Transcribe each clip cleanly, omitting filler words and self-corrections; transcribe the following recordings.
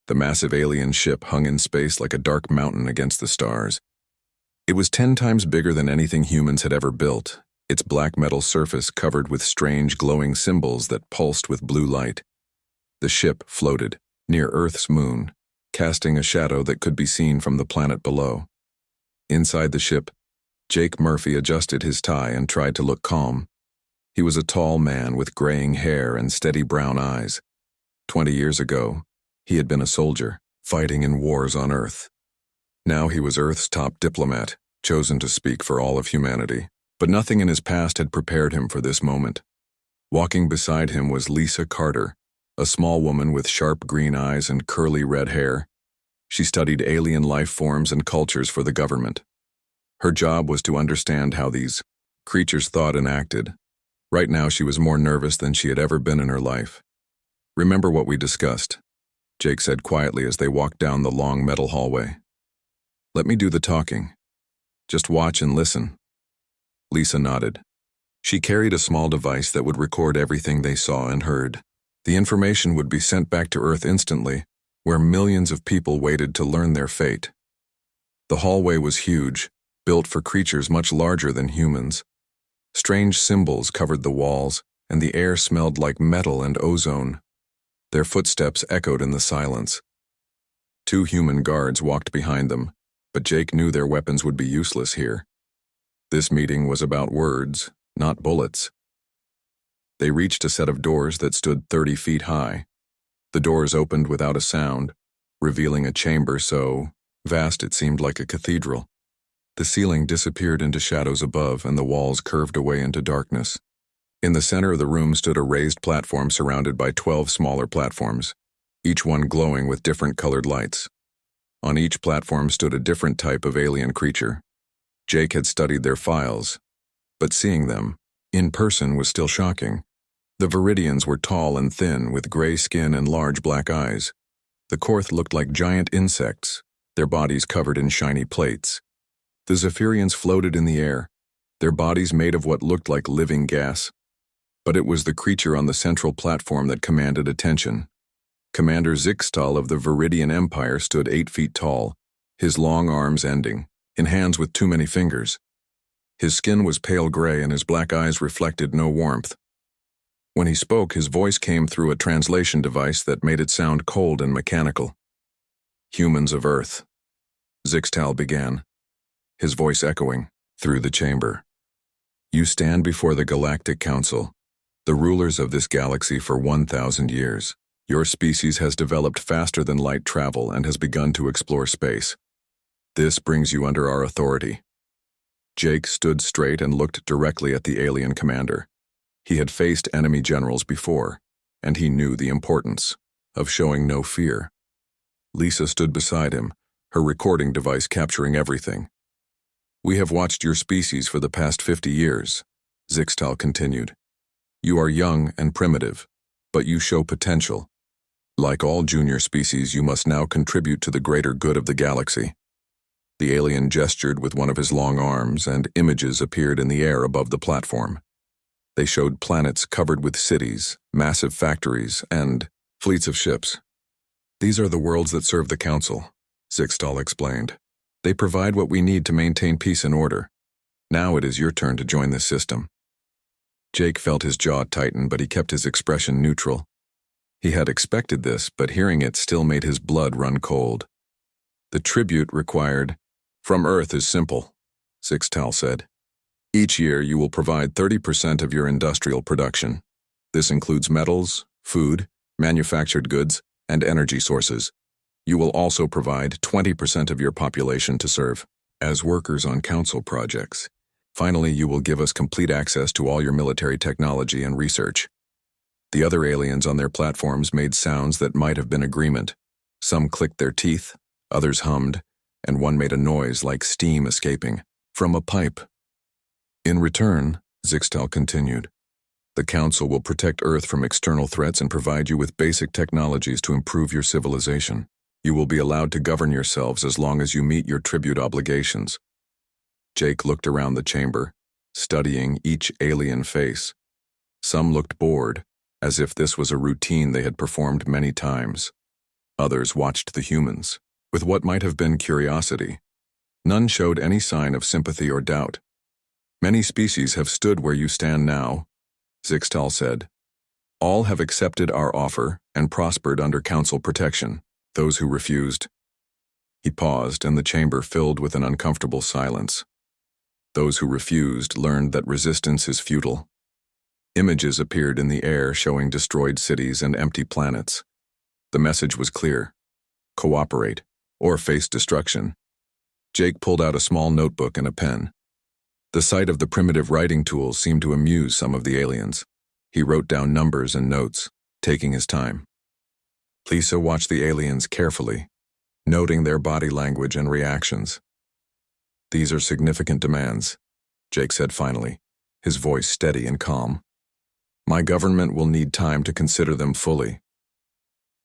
The massive alien ship hung in space like a dark mountain against the stars. It was 10 times bigger than anything humans had ever built, its black metal surface covered with strange glowing symbols that pulsed with blue light. The ship floated near Earth's moon, casting a shadow that could be seen from the planet below. Inside the ship, Jake Murphy adjusted his tie and tried to look calm. He was a tall man with graying hair and steady brown eyes. 20 years ago, he had been a soldier, fighting in wars on Earth. Now he was Earth's top diplomat, chosen to speak for all of humanity. But nothing in his past had prepared him for this moment. Walking beside him was Lisa Carter, a small woman with sharp green eyes and curly red hair. She studied alien life forms and cultures for the government. Her job was to understand how these creatures thought and acted. Right now she was more nervous than she had ever been in her life. "Remember what we discussed," Jake said quietly as they walked down the long metal hallway. "Let me do the talking. Just watch and listen." Lisa nodded. She carried a small device that would record everything they saw and heard. The information would be sent back to Earth instantly, where millions of people waited to learn their fate. The hallway was huge, built for creatures much larger than humans. Strange symbols covered the walls, and the air smelled like metal and ozone. Their footsteps echoed in the silence. 2 human guards walked behind them, but Jake knew their weapons would be useless here. This meeting was about words, not bullets. They reached a set of doors that stood 30 feet high. The doors opened without a sound, revealing a chamber so vast it seemed like a cathedral. The ceiling disappeared into shadows above, and the walls curved away into darkness. In the center of the room stood a raised platform surrounded by 12 smaller platforms, each one glowing with different colored lights. On each platform stood a different type of alien creature. Jake had studied their files, but seeing them in person was still shocking. The Viridians were tall and thin, with gray skin and large black eyes. The Korth looked like giant insects, their bodies covered in shiny plates. The Zephyrians floated in the air, their bodies made of what looked like living gas. But it was the creature on the central platform that commanded attention. Commander Zixtal of the Viridian Empire stood 8 feet tall, his long arms ending, in hands with too many fingers. His skin was pale gray and his black eyes reflected no warmth. When he spoke, his voice came through a translation device that made it sound cold and mechanical. "Humans of Earth," Zixtal began, his voice echoing through the chamber. "You stand before the Galactic Council, the rulers of this galaxy for 1,000 years. Your species has developed faster than light travel and has begun to explore space. This brings you under our authority." Jake stood straight and looked directly at the alien commander. He had faced enemy generals before, and he knew the importance of showing no fear. Lisa stood beside him, her recording device capturing everything. "We have watched your species for the past 50 years, Zixtal continued. "You are young and primitive, but you show potential. Like all junior species, you must now contribute to the greater good of the galaxy." The alien gestured with one of his long arms, and images appeared in the air above the platform. They showed planets covered with cities, massive factories, and fleets of ships. "These are the worlds that serve the Council," Zixtal explained. "They provide what we need to maintain peace and order. Now it is your turn to join this system." Jake felt his jaw tighten, but he kept his expression neutral. He had expected this, but hearing it still made his blood run cold. The tribute required from Earth is simple, Zixtal said. "Each year you will provide 30% of your industrial production. This includes metals, food, manufactured goods, and energy sources. You will also provide 20% of your population to serve as workers on council projects. Finally, you will give us complete access to all your military technology and research." The other aliens on their platforms made sounds that might have been agreement. Some clicked their teeth, others hummed, and one made a noise like steam escaping from a pipe. "In return," Zixtal continued, "the Council will protect Earth from external threats and provide you with basic technologies to improve your civilization. You will be allowed to govern yourselves as long as you meet your tribute obligations." Jake looked around the chamber, studying each alien face. Some looked bored, as if this was a routine they had performed many times. Others watched the humans, with what might have been curiosity. None showed any sign of sympathy or doubt. Many species have stood where you stand now, Zixtal said. All have accepted our offer and prospered under council protection. Those who refused. He paused, and the chamber filled with an uncomfortable silence. Those who refused learned that resistance is futile. Images appeared in the air showing destroyed cities and empty planets. The message was clear: cooperate, or face destruction. Jake pulled out a small notebook and a pen. The sight of the primitive writing tools seemed to amuse some of the aliens. He wrote down numbers and notes, taking his time. Lisa watched the aliens carefully, noting their body language and reactions. "These are significant demands," Jake said finally, his voice steady and calm. "My government will need time to consider them fully."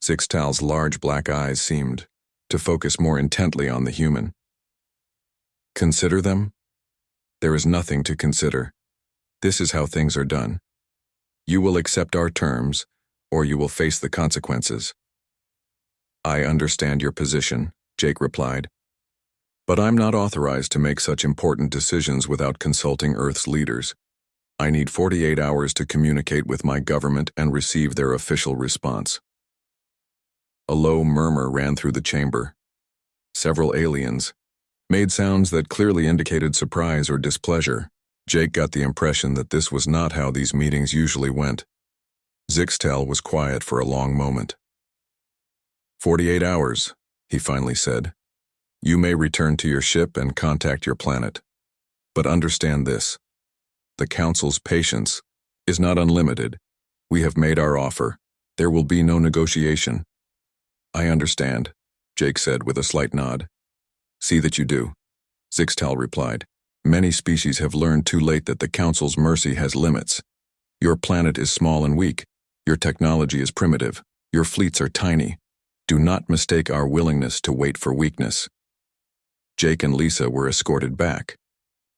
Zixtal's large black eyes seemed to focus more intently on the human. "Consider them? There is nothing to consider. This is how things are done. You will accept our terms, or you will face the consequences." "I understand your position," Jake replied. "But I'm not authorized to make such important decisions without consulting Earth's leaders. I need 48 hours to communicate with my government and receive their official response." A low murmur ran through the chamber. Several aliens made sounds that clearly indicated surprise or displeasure. Jake got the impression that this was not how these meetings usually went. Zixtal was quiet for a long moment. 48 hours, he finally said. You may return to your ship and contact your planet. But understand this. The Council's patience is not unlimited. We have made our offer. There will be no negotiation. I understand, Jake said with a slight nod. See that you do, Zixtal replied. Many species have learned too late that the Council's mercy has limits. Your planet is small and weak. Your technology is primitive. Your fleets are tiny. Do not mistake our willingness to wait for weakness. Jake and Lisa were escorted back,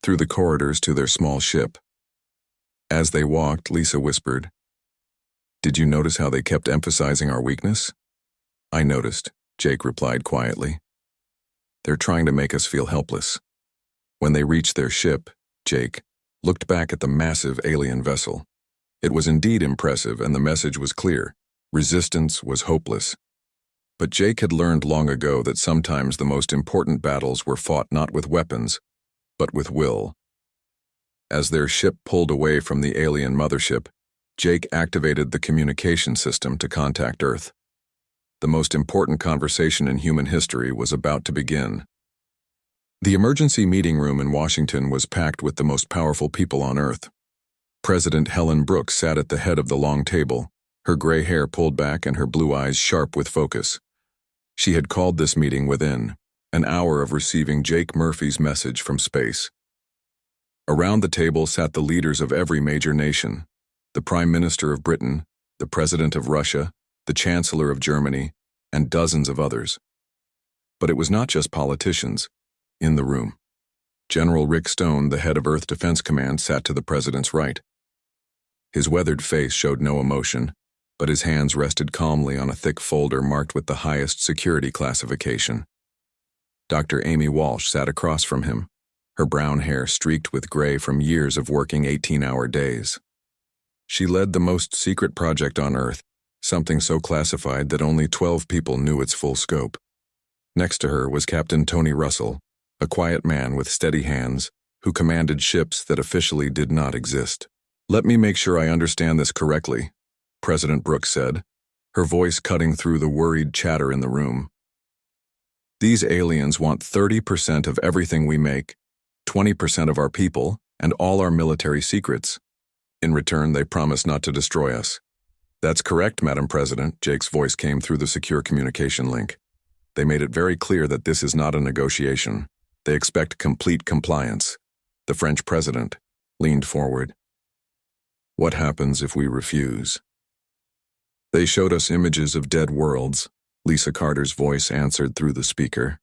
through the corridors to their small ship. As they walked, Lisa whispered, Did you notice how they kept emphasizing our weakness? I noticed, Jake replied quietly. They're trying to make us feel helpless. When they reached their ship, Jake looked back at the massive alien vessel. It was indeed impressive, and the message was clear. Resistance was hopeless. But Jake had learned long ago that sometimes the most important battles were fought not with weapons, but with will. As their ship pulled away from the alien mothership, Jake activated the communication system to contact Earth. The most important conversation in human history was about to begin. The emergency meeting room in Washington was packed with the most powerful people on Earth. President Helen Brooks sat at the head of the long table, her gray hair pulled back and her blue eyes sharp with focus. She had called this meeting within an hour of receiving Jake Murphy's message from space. Around the table sat the leaders of every major nation, the Prime Minister of Britain, the President of Russia, the Chancellor of Germany, and dozens of others. But it was not just politicians in the room. General Rick Stone, the head of Earth Defense Command, sat to the president's right. His weathered face showed no emotion, but his hands rested calmly on a thick folder marked with the highest security classification. Dr. Amy Walsh sat across from him, her brown hair streaked with gray from years of working 18-hour days. She led the most secret project on Earth, something so classified that only 12 people knew its full scope. Next to her was Captain Tony Russell, a quiet man with steady hands, who commanded ships that officially did not exist. Let me make sure I understand this correctly, President Brooks said, her voice cutting through the worried chatter in the room. These aliens want 30% of everything we make, 20% of our people, and all our military secrets. In return, they promise not to destroy us. That's correct, Madam President, Jake's voice came through the secure communication link. They made it very clear that this is not a negotiation. They expect complete compliance. The French president leaned forward. What happens if we refuse? They showed us images of dead worlds, Lisa Carter's voice answered through the speaker.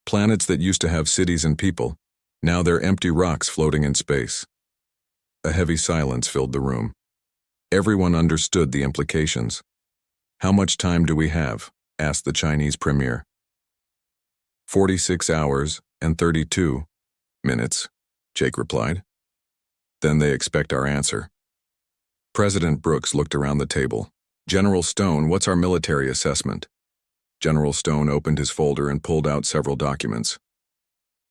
Planets that used to have cities and people, now they're empty rocks floating in space. A heavy silence filled the room. Everyone understood the implications. How much time do we have? asked the Chinese premier. 46 hours and 32 minutes, Jake replied. Then they expect our answer. President Brooks looked around the table. General Stone, what's our military assessment? General Stone opened his folder and pulled out several documents.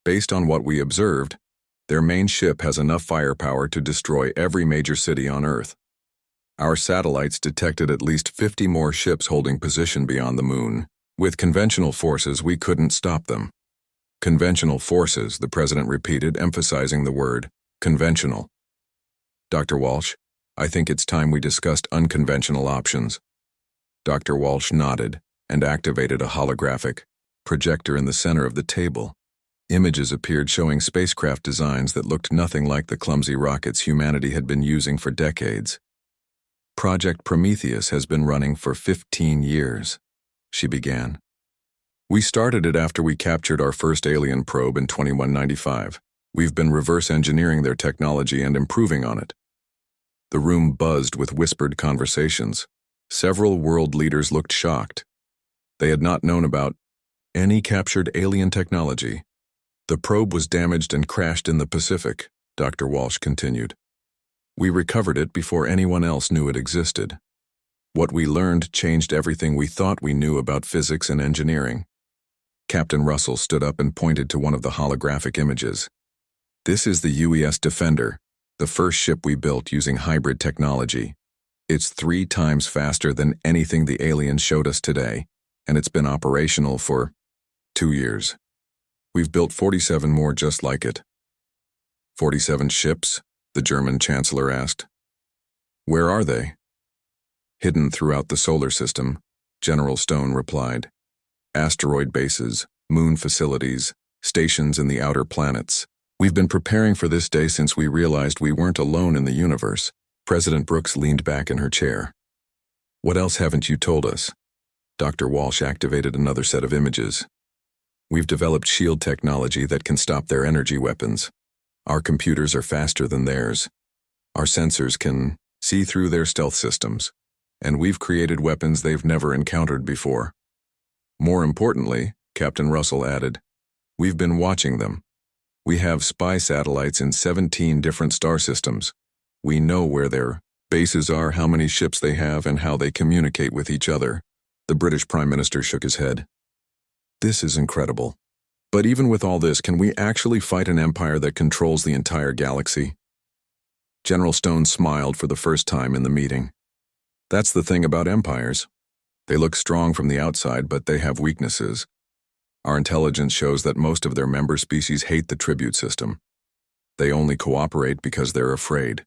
Based on what we observed, their main ship has enough firepower to destroy every major city on Earth. Our satellites detected at least 50 more ships holding position beyond the moon. With conventional forces, we couldn't stop them. Conventional forces, the president repeated, emphasizing the word conventional. Dr. Walsh, I think it's time we discussed unconventional options. Dr. Walsh nodded and activated a holographic projector in the center of the table. Images appeared showing spacecraft designs that looked nothing like the clumsy rockets humanity had been using for decades. Project Prometheus has been running for 15 years, she began. We started it after we captured our first alien probe in 2195. We've been reverse engineering their technology and improving on it. The room buzzed with whispered conversations. Several world leaders looked shocked. They had not known about any captured alien technology. The probe was damaged and crashed in the Pacific, Dr. Walsh continued. We recovered it before anyone else knew it existed. What we learned changed everything we thought we knew about physics and engineering. Captain Russell stood up and pointed to one of the holographic images. This is the UES Defender, the first ship we built using hybrid technology. It's 3 times faster than anything the aliens showed us today, and it's been operational for 2 years. We've built 47 more just like it. 47 ships? The German chancellor asked. Where are they? Hidden throughout the solar system, General Stone replied. Asteroid bases, moon facilities, stations in the outer planets. We've been preparing for this day since we realized we weren't alone in the universe. President Brooks leaned back in her chair. What else haven't you told us? Dr. Walsh activated another set of images. We've developed shield technology that can stop their energy weapons. Our computers are faster than theirs. Our sensors can see through their stealth systems, and we've created weapons they've never encountered before. More importantly, Captain Russell added, we've been watching them. We have spy satellites in 17 different star systems. We know where their bases are, how many ships they have, and how they communicate with each other. The British Prime Minister shook his head. This is incredible. But even with all this, can we actually fight an empire that controls the entire galaxy? General Stone smiled for the first time in the meeting. That's the thing about empires. They look strong from the outside, but they have weaknesses. Our intelligence shows that most of their member species hate the tribute system. They only cooperate because they're afraid.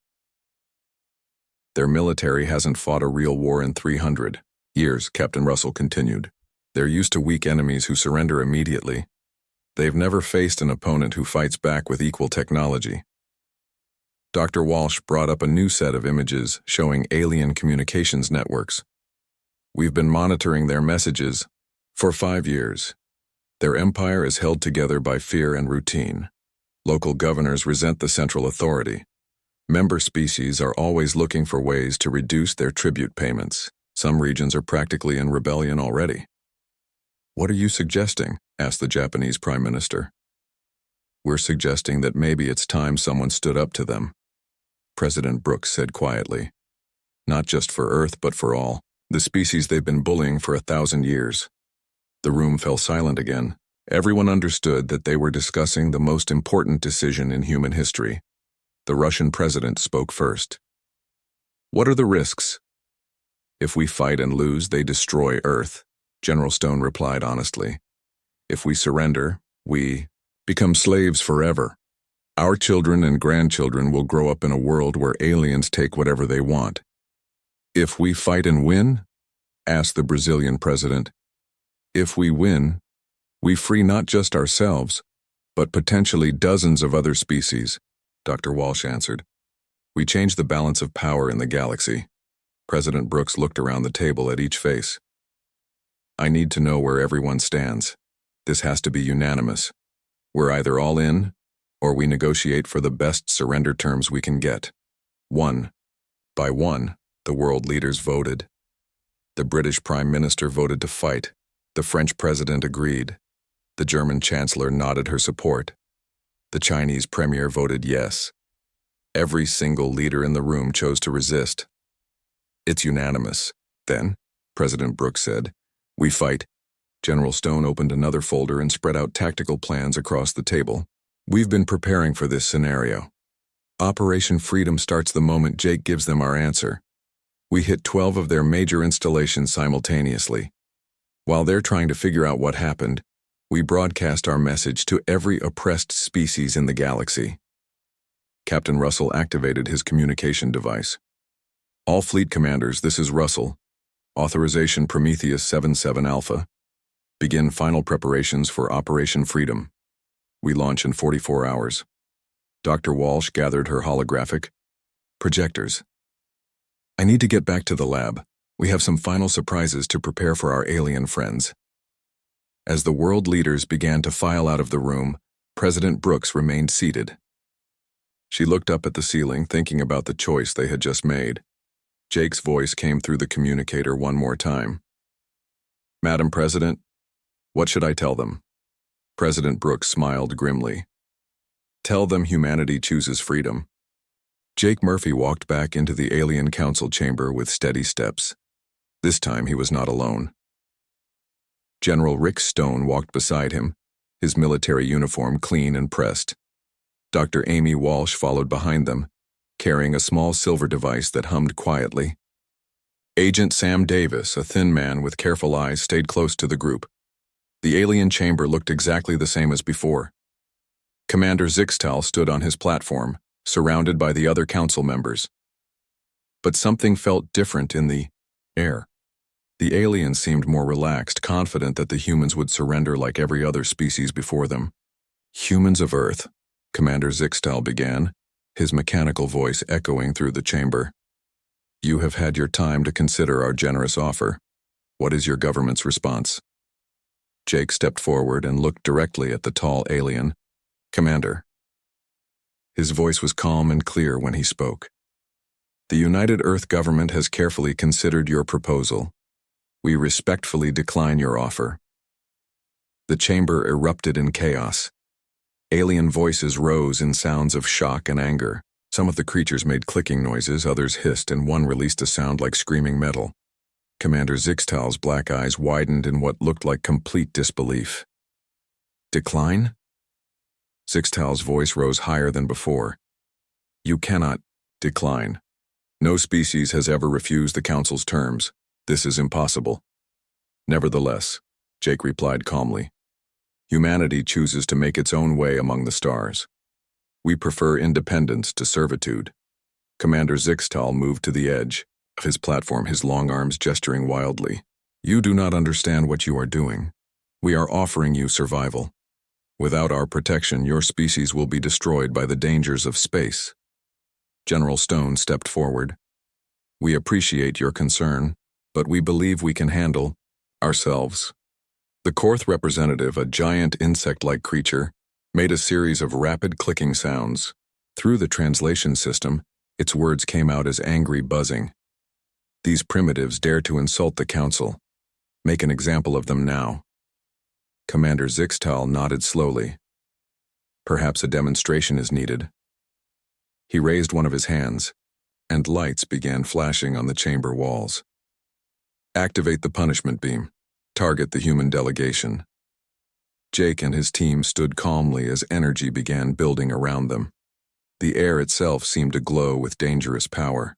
Their military hasn't fought a real war in 300 years, Captain Russell continued. They're used to weak enemies who surrender immediately. They've never faced an opponent who fights back with equal technology. Dr. Walsh brought up a new set of images showing alien communications networks. We've been monitoring their messages for 5 years. Their empire is held together by fear and routine. Local governors resent the central authority. Member species are always looking for ways to reduce their tribute payments. Some regions are practically in rebellion already. What are you suggesting? Asked the Japanese Prime Minister. We're suggesting that maybe it's time someone stood up to them, President Brooks said quietly. Not just for Earth, but for all, the species they've been bullying for 1,000 years. The room fell silent again. Everyone understood that they were discussing the most important decision in human history. The Russian president spoke first. What are the risks? If we fight and lose, they destroy Earth, General Stone replied honestly. If we surrender, we become slaves forever. Our children and grandchildren will grow up in a world where aliens take whatever they want. If we fight and win? Asked the Brazilian president. If we win, we free not just ourselves, but potentially dozens of other species, Dr. Walsh answered. We change the balance of power in the galaxy. President Brooks looked around the table at each face. I need to know where everyone stands. This has to be unanimous. We're either all in, or we negotiate for the best surrender terms we can get. 1. By 1, the world leaders voted. The British Prime Minister voted to fight, The French president agreed. The German chancellor nodded her support. The Chinese premier voted yes. Every single leader in the room chose to resist. It's unanimous. Then, President Brooks said, "We fight." General Stone opened another folder and spread out tactical plans across the table. "We've been preparing for this scenario. Operation Freedom starts the moment Jake gives them our answer. We hit 12 of their major installations simultaneously. While they're trying to figure out what happened, we broadcast our message to every oppressed species in the galaxy." Captain Russell activated his communication device. "All fleet commanders, this is Russell. Authorization Prometheus 77 Alpha. Begin final preparations for Operation Freedom. We launch in 44 hours. Dr. Walsh gathered her holographic projectors. "I need to get back to the lab. We have some final surprises to prepare for our alien friends." As the world leaders began to file out of the room, President Brooks remained seated. She looked up at the ceiling, thinking about the choice they had just made. Jake's voice came through the communicator one more time. "Madam President, what should I tell them?" President Brooks smiled grimly. "Tell them humanity chooses freedom." Jake Murphy walked back into the Alien Council chamber with steady steps. This time he was not alone. General Rick Stone walked beside him, his military uniform clean and pressed. Dr. Amy Walsh followed behind them, carrying a small silver device that hummed quietly. Agent Sam Davis, a thin man with careful eyes, stayed close to the group. The alien chamber looked exactly the same as before. Commander Zixtal stood on his platform, surrounded by the other council members. But something felt different in the air. The aliens seemed more relaxed, confident that the humans would surrender like every other species before them. "Humans of Earth," Commander Zixtal began, his mechanical voice echoing through the chamber. "You have had your time to consider our generous offer. What is your government's response?" Jake stepped forward and looked directly at the tall alien. "Commander." His voice was calm and clear when he spoke. "The United Earth government has carefully considered your proposal. We respectfully decline your offer." The chamber erupted in chaos. Alien voices rose in sounds of shock and anger. Some of the creatures made clicking noises, others hissed, and one released a sound like screaming metal. Commander Zixtal's black eyes widened in what looked like complete disbelief. "Decline?" Zixtal's voice rose higher than before. "You cannot decline. No species has ever refused the Council's terms. This is impossible." "Nevertheless," Jake replied calmly, "humanity chooses to make its own way among the stars. We prefer independence to servitude." Commander Zixtal moved to the edge of his platform, his long arms gesturing wildly. "You do not understand what you are doing. We are offering you survival. Without our protection, your species will be destroyed by the dangers of space." General Stone stepped forward. "We appreciate your concern, but we believe we can handle ourselves." The Korth representative, a giant insect-like creature, made a series of rapid clicking sounds. Through the translation system, its words came out as angry buzzing. "These primitives dare to insult the Council. Make an example of them now." Commander Zixtal nodded slowly. "Perhaps a demonstration is needed." He raised one of his hands, and lights began flashing on the chamber walls. "Activate the punishment beam. Target the human delegation." Jake and his team stood calmly as energy began building around them. The air itself seemed to glow with dangerous power.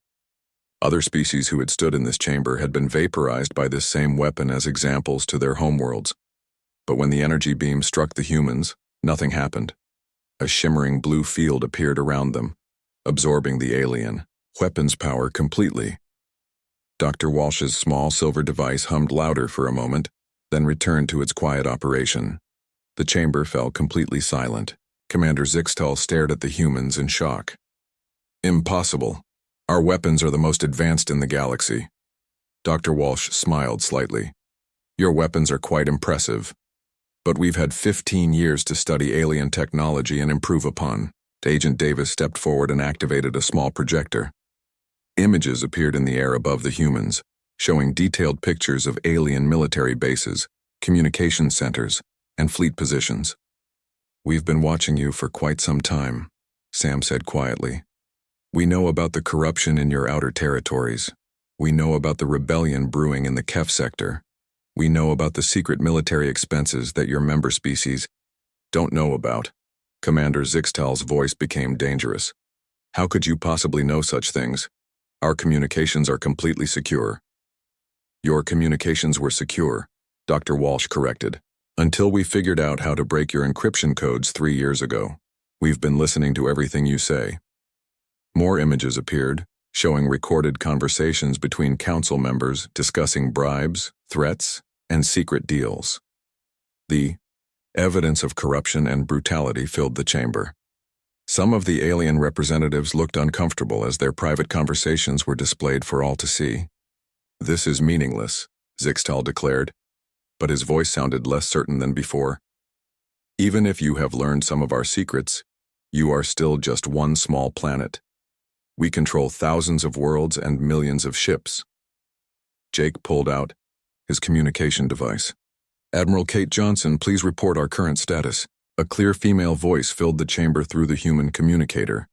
Other species who had stood in this chamber had been vaporized by this same weapon as examples to their homeworlds. But when the energy beam struck the humans, nothing happened. A shimmering blue field appeared around them, absorbing the alien weapons power completely. Dr. Walsh's small silver device hummed louder for a moment, then returned to its quiet operation. The chamber fell completely silent. Commander Zixtal stared at the humans in shock. "Impossible. Our weapons are the most advanced in the galaxy." Dr. Walsh smiled slightly. "Your weapons are quite impressive, but we've had 15 years to study alien technology and improve upon." Agent Davis stepped forward and activated a small projector. Images appeared in the air above the humans, showing detailed pictures of alien military bases, communication centers, and fleet positions. "We've been watching you for quite some time," Sam said quietly. "We know about the corruption in your outer territories. We know about the rebellion brewing in the Kef sector. We know about the secret military expenses that your member species don't know about." Commander Zixtal's voice became dangerous. "How could you possibly know such things? Our communications are completely secure." "Your communications were secure," Dr. Walsh corrected, "until we figured out how to break your encryption codes 3 years ago. We've been listening to everything you say." More images appeared, showing recorded conversations between council members discussing bribes, threats, and secret deals. The evidence of corruption and brutality filled the chamber. Some of the alien representatives looked uncomfortable as their private conversations were displayed for all to see. "This is meaningless," Zixtal declared, but his voice sounded less certain than before. "Even if you have learned some of our secrets, you are still just one small planet. We control thousands of worlds and millions of ships." Jake pulled out his communication device. "Admiral Kate Johnson, please report our current status." A clear female voice filled the chamber through the human communicator.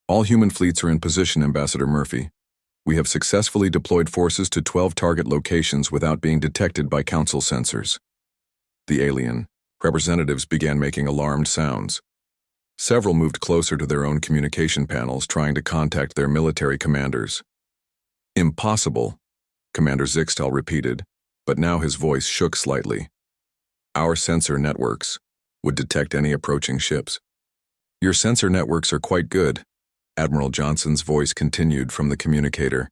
"All human fleets are in position, Ambassador Murphy. We have successfully deployed forces to 12 target locations without being detected by Council sensors." The alien representatives began making alarmed sounds. Several moved closer to their own communication panels, trying to contact their military commanders. "Impossible," Commander Zixtal repeated, but now his voice shook slightly. "Our sensor networks would detect any approaching ships." "Your sensor networks are quite good," Admiral Johnson's voice continued from the communicator.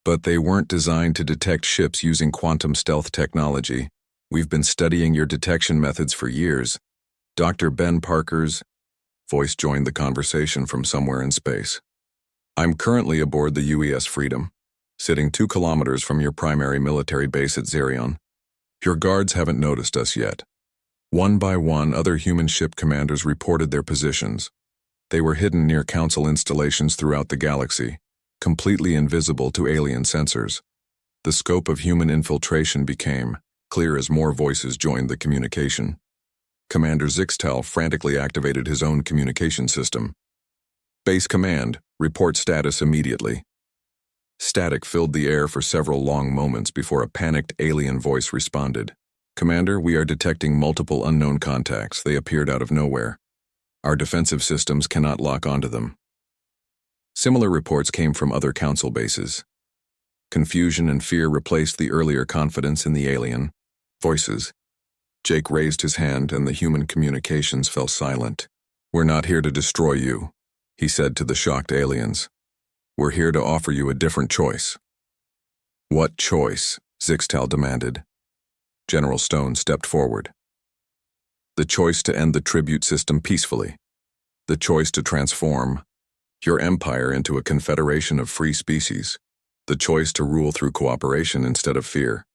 "But they weren't designed to detect ships using quantum stealth technology. We've been studying your detection methods for years." Dr. Ben Parker's voice joined the conversation from somewhere in space. "I'm currently aboard the UES Freedom, sitting 2 kilometers from your primary military base at Zerion. Your guards haven't noticed us yet." One by one, other human ship commanders reported their positions. They were hidden near Council installations throughout the galaxy, completely invisible to alien sensors. The scope of human infiltration became clear as more voices joined the communication. Commander Zixtal frantically activated his own communication system. "Base Command, report status immediately." Static filled the air for several long moments before a panicked alien voice responded. "Commander, we are detecting multiple unknown contacts. They appeared out of nowhere. Our defensive systems cannot lock onto them." Similar reports came from other Council bases. Confusion and fear replaced the earlier confidence in the alien voices. Jake raised his hand and the human communications fell silent. "We're not here to destroy you," he said to the shocked aliens. "We're here to offer you a different choice." "What choice?" Zixtal demanded. General Stone stepped forward. "The choice to end the tribute system peacefully. The choice to transform your empire into a confederation of free species. The choice to rule through cooperation instead of fear."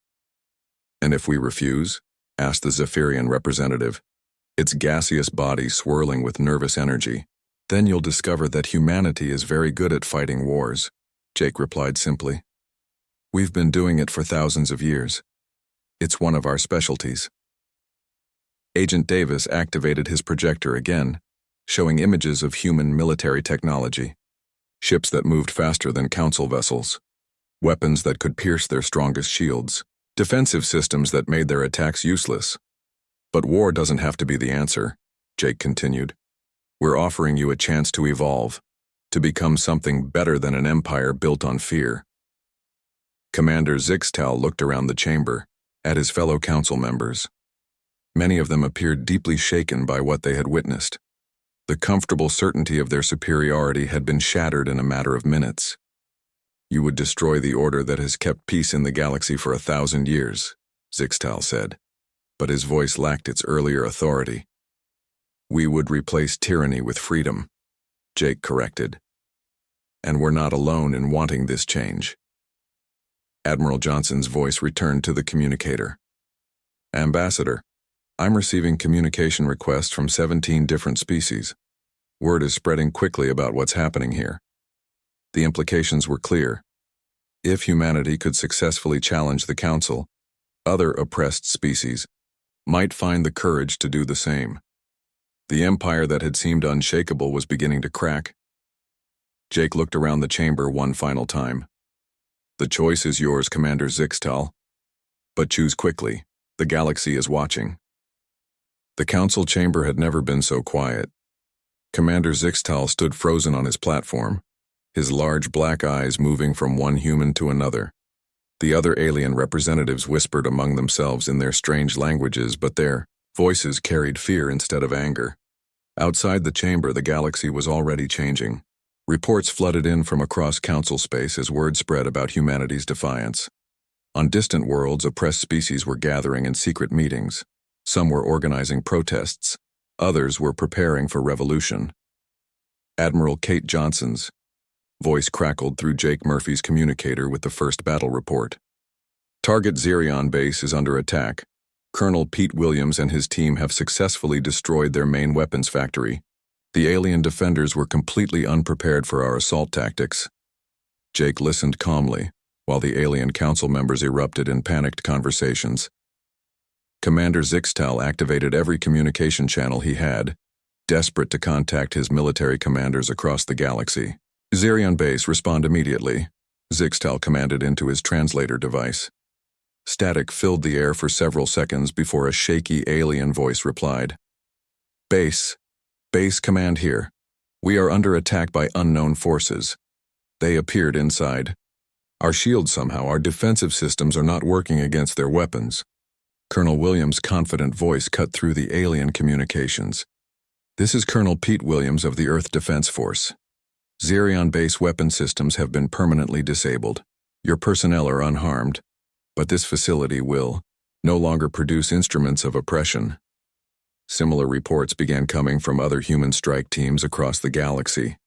"And if we refuse?" asked the Zephyrian representative, its gaseous body swirling with nervous energy. "Then you'll discover that humanity is very good at fighting wars," Jake replied simply. "We've been doing it for thousands of years. It's one of our specialties." Agent Davis activated his projector again, showing images of human military technology. Ships that moved faster than Council vessels. Weapons that could pierce their strongest shields. Defensive systems that made their attacks useless. "But war doesn't have to be the answer," Jake continued. "We're offering you a chance to evolve, to become something better than an empire built on fear." Commander Zixtal looked around the chamber, at his fellow Council members. Many of them appeared deeply shaken by what they had witnessed. The comfortable certainty of their superiority had been shattered in a matter of minutes. "You would destroy the order that has kept peace in the galaxy for 1,000 years, Zixtal said, but his voice lacked its earlier authority. "We would replace tyranny with freedom," Jake corrected. "And we're not alone in wanting this change." Admiral Johnson's voice returned to the communicator. "Ambassador, I'm receiving communication requests from 17 different species. Word is spreading quickly about what's happening here." The implications were clear. If humanity could successfully challenge the Council, other oppressed species might find the courage to do the same. The empire that had seemed unshakable was beginning to crack. Jake looked around the chamber one final time. The choice is yours, Commander Zixtal. But choose quickly. The galaxy is watching. The council chamber had never been so quiet. Commander Zixtal stood frozen on his platform, his large black eyes moving from one human to another. The other alien representatives whispered among themselves in their strange languages, but their voices carried fear instead of anger. Outside the chamber, the galaxy was already changing. Reports flooded in from across council space as word spread about humanity's defiance. On distant worlds, oppressed species were gathering in secret meetings. Some were organizing protests. Others were preparing for revolution. Admiral Kate Johnson's voice crackled through Jake Murphy's communicator with the first battle report. Target Xerion base is under attack. Colonel Pete Williams and his team have successfully destroyed their main weapons factory. The alien defenders were completely unprepared for our assault tactics. Jake listened calmly, while the alien council members erupted in panicked conversations. Commander Zixtal activated every communication channel he had, desperate to contact his military commanders across the galaxy. Xerion base, respond immediately, Zixtal commanded into his translator device. Static filled the air for several seconds before a shaky alien voice replied. Base command here. We are under attack by unknown forces. They appeared inside. Our our defensive systems are not working against their weapons. Colonel Williams' confident voice cut through the alien communications. This is Colonel Pete Williams of the Earth Defense Force. Xerion base weapon systems have been permanently disabled. Your personnel are unharmed, but this facility will no longer produce instruments of oppression. Similar reports began coming from other human strike teams across the galaxy.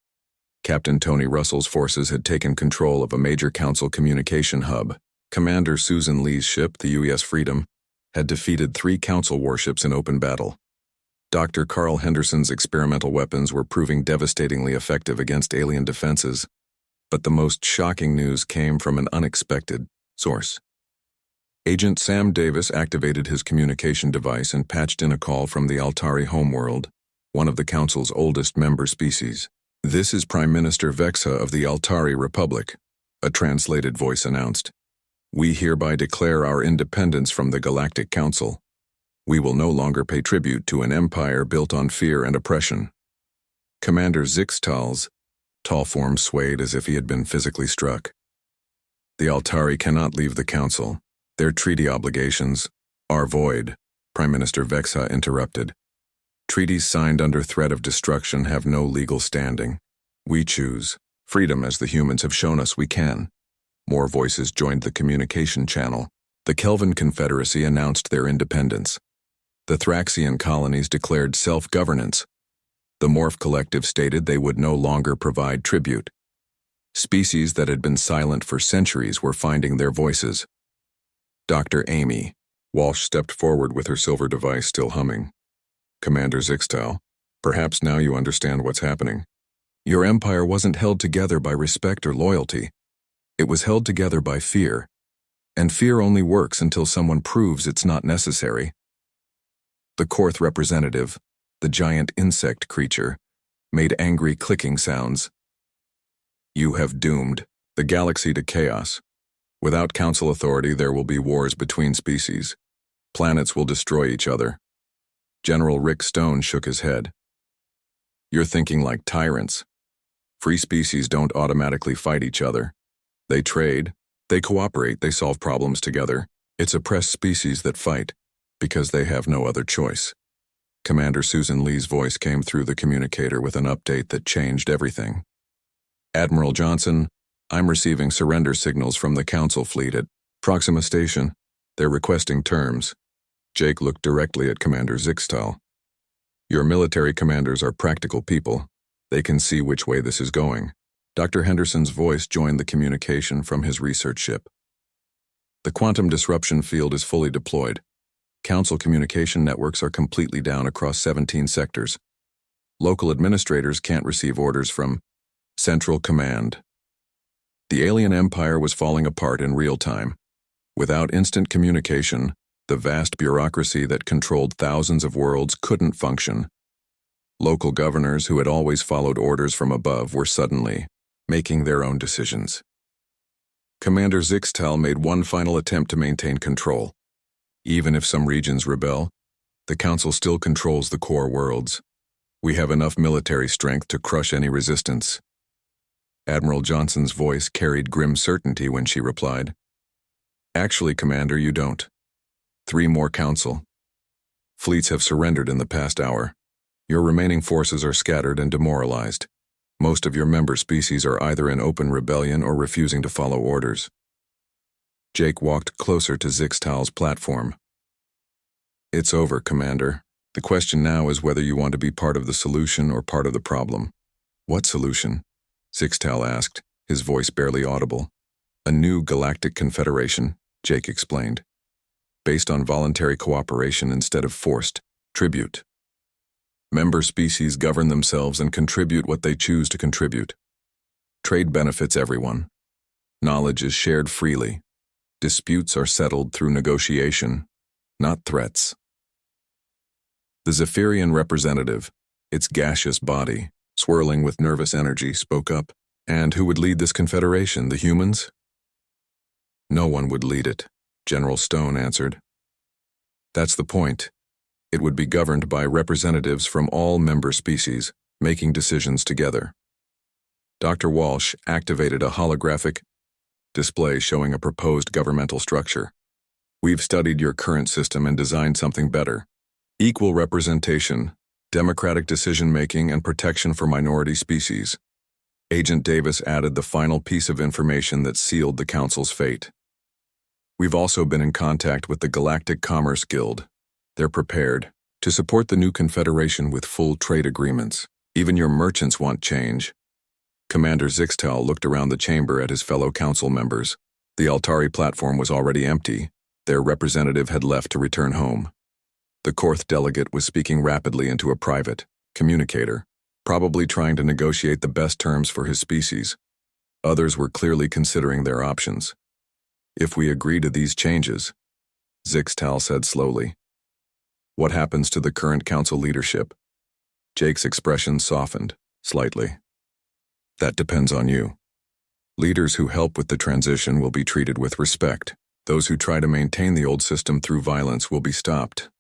Captain Tony Russell's forces had taken control of a major council communication hub. Commander Susan Lee's ship, the UES Freedom, had defeated 3 council warships in open battle. Dr. Carl Henderson's experimental weapons were proving devastatingly effective against alien defenses, but the most shocking news came from an unexpected source. Agent Sam Davis activated his communication device and patched in a call from the Altari homeworld, one of the Council's oldest member species. This is Prime Minister Vexa of the Altari Republic, a translated voice announced. We hereby declare our independence from the Galactic Council. We will no longer pay tribute to an empire built on fear and oppression. Commander Zixtal's tall form swayed as if he had been physically struck. The Altari cannot leave the Council. Their treaty obligations are void, Prime Minister Vexa interrupted. Treaties signed under threat of destruction have no legal standing. We choose freedom as the humans have shown us we can. More voices joined the communication channel. The Kelvin Confederacy announced their independence. The Thraxian colonies declared self-governance. The Morph Collective stated they would no longer provide tribute. Species that had been silent for centuries were finding their voices. Dr. Amy Walsh stepped forward with her silver device still humming. Commander Zixtal, perhaps now you understand what's happening. Your empire wasn't held together by respect or loyalty. It was held together by fear. And fear only works until someone proves it's not necessary. The Korth representative, the giant insect creature, made angry clicking sounds. You have doomed the galaxy to chaos. Without council authority, there will be wars between species. Planets will destroy each other. General Rick Stone shook his head. You're thinking like tyrants. Free species don't automatically fight each other. They trade, they cooperate, they solve problems together. It's oppressed species that fight, because they have no other choice. Commander Susan Lee's voice came through the communicator with an update that changed everything. Admiral Johnson, I'm receiving surrender signals from the Council fleet at Proxima Station. They're requesting terms. Jake looked directly at Commander Zixtal. Your military commanders are practical people. They can see which way this is going. Dr. Henderson's voice joined the communication from his research ship. The quantum disruption field is fully deployed. Council communication networks are completely down across 17 sectors. Local administrators can't receive orders from Central Command. The alien empire was falling apart in real time. Without instant communication, the vast bureaucracy that controlled thousands of worlds couldn't function. Local governors who had always followed orders from above were suddenly making their own decisions. Commander Zixtal made one final attempt to maintain control. Even if some regions rebel, the Council still controls the core worlds. We have enough military strength to crush any resistance. Admiral Johnson's voice carried grim certainty when she replied, "Actually, Commander, you don't. 3 more Council fleets have surrendered in the past hour. Your remaining forces are scattered and demoralized. Most of your member species are either in open rebellion or refusing to follow orders." Jake walked closer to Zixtal's platform. "It's over, Commander. The question now is whether you want to be part of the solution or part of the problem." "What solution?" Zixtal asked, his voice barely audible. "A new galactic confederation," Jake explained. "Based on voluntary cooperation instead of forced tribute. Member species govern themselves and contribute what they choose to contribute. Trade benefits everyone. Knowledge is shared freely. Disputes are settled through negotiation, not threats." The Zephyrian representative, its gaseous body, swirling with nervous energy, spoke up. "And who would lead this confederation, the humans?" "No one would lead it," General Stone answered. "That's the point. It would be governed by representatives from all member species, making decisions together." Dr. Walsh activated a holographic display showing a proposed governmental structure. "We've studied your current system and designed something better. Equal representation, democratic decision-making, and protection for minority species." Agent Davis added the final piece of information that sealed the Council's fate. "We've also been in contact with the Galactic Commerce Guild. They're prepared to support the new confederation with full trade agreements. Even your merchants want change." Commander Zixtal looked around the chamber at his fellow council members. The Altari platform was already empty. Their representative had left to return home. The Korth delegate was speaking rapidly into a private communicator, probably trying to negotiate the best terms for his species. Others were clearly considering their options. "If we agree to these changes," Zixtal said slowly, "what happens to the current council leadership?" Jake's expression softened slightly. "That depends on you. Leaders who help with the transition will be treated with respect. Those who try to maintain the old system through violence will be stopped."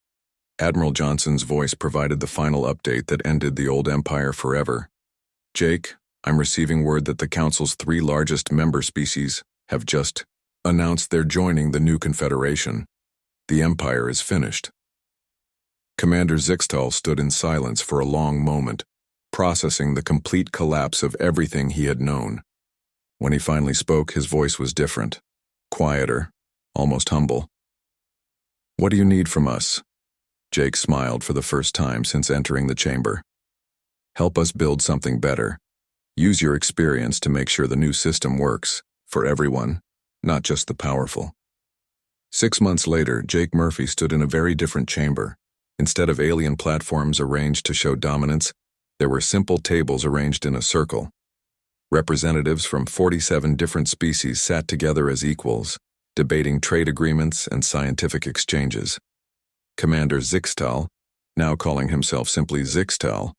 Admiral Johnson's voice provided the final update that ended the old empire forever. "Jake, I'm receiving word that the Council's 3 largest member species have just announced they're joining the new confederation. The empire is finished." Commander Zixtal stood in silence for a long moment, processing the complete collapse of everything he had known. When he finally spoke, his voice was different, quieter, almost humble. "What do you need from us?" Jake smiled for the first time since entering the chamber. "Help us build something better. Use your experience to make sure the new system works, for everyone, not just the powerful." 6 months later, Jake Murphy stood in a very different chamber. Instead of alien platforms arranged to show dominance, there were simple tables arranged in a circle. Representatives from 47 different species sat together as equals, debating trade agreements and scientific exchanges. Commander Zixtal, now calling himself simply Zixtal,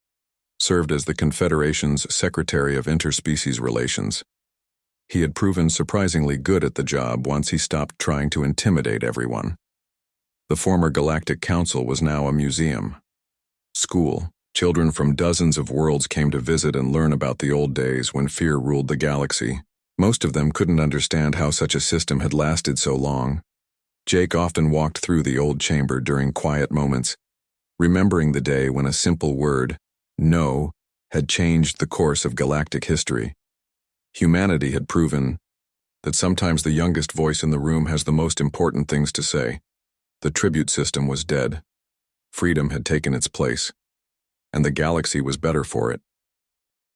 served as the Confederation's Secretary of Interspecies Relations. He had proven surprisingly good at the job once he stopped trying to intimidate everyone. The former Galactic Council was now a museum. School. Children from dozens of worlds came to visit and learn about the old days when fear ruled the galaxy. Most of them couldn't understand how such a system had lasted so long. Jake often walked through the old chamber during quiet moments, remembering the day when a simple word, "no," had changed the course of galactic history. Humanity had proven that sometimes the youngest voice in the room has the most important things to say. The tribute system was dead. Freedom had taken its place, and the galaxy was better for it.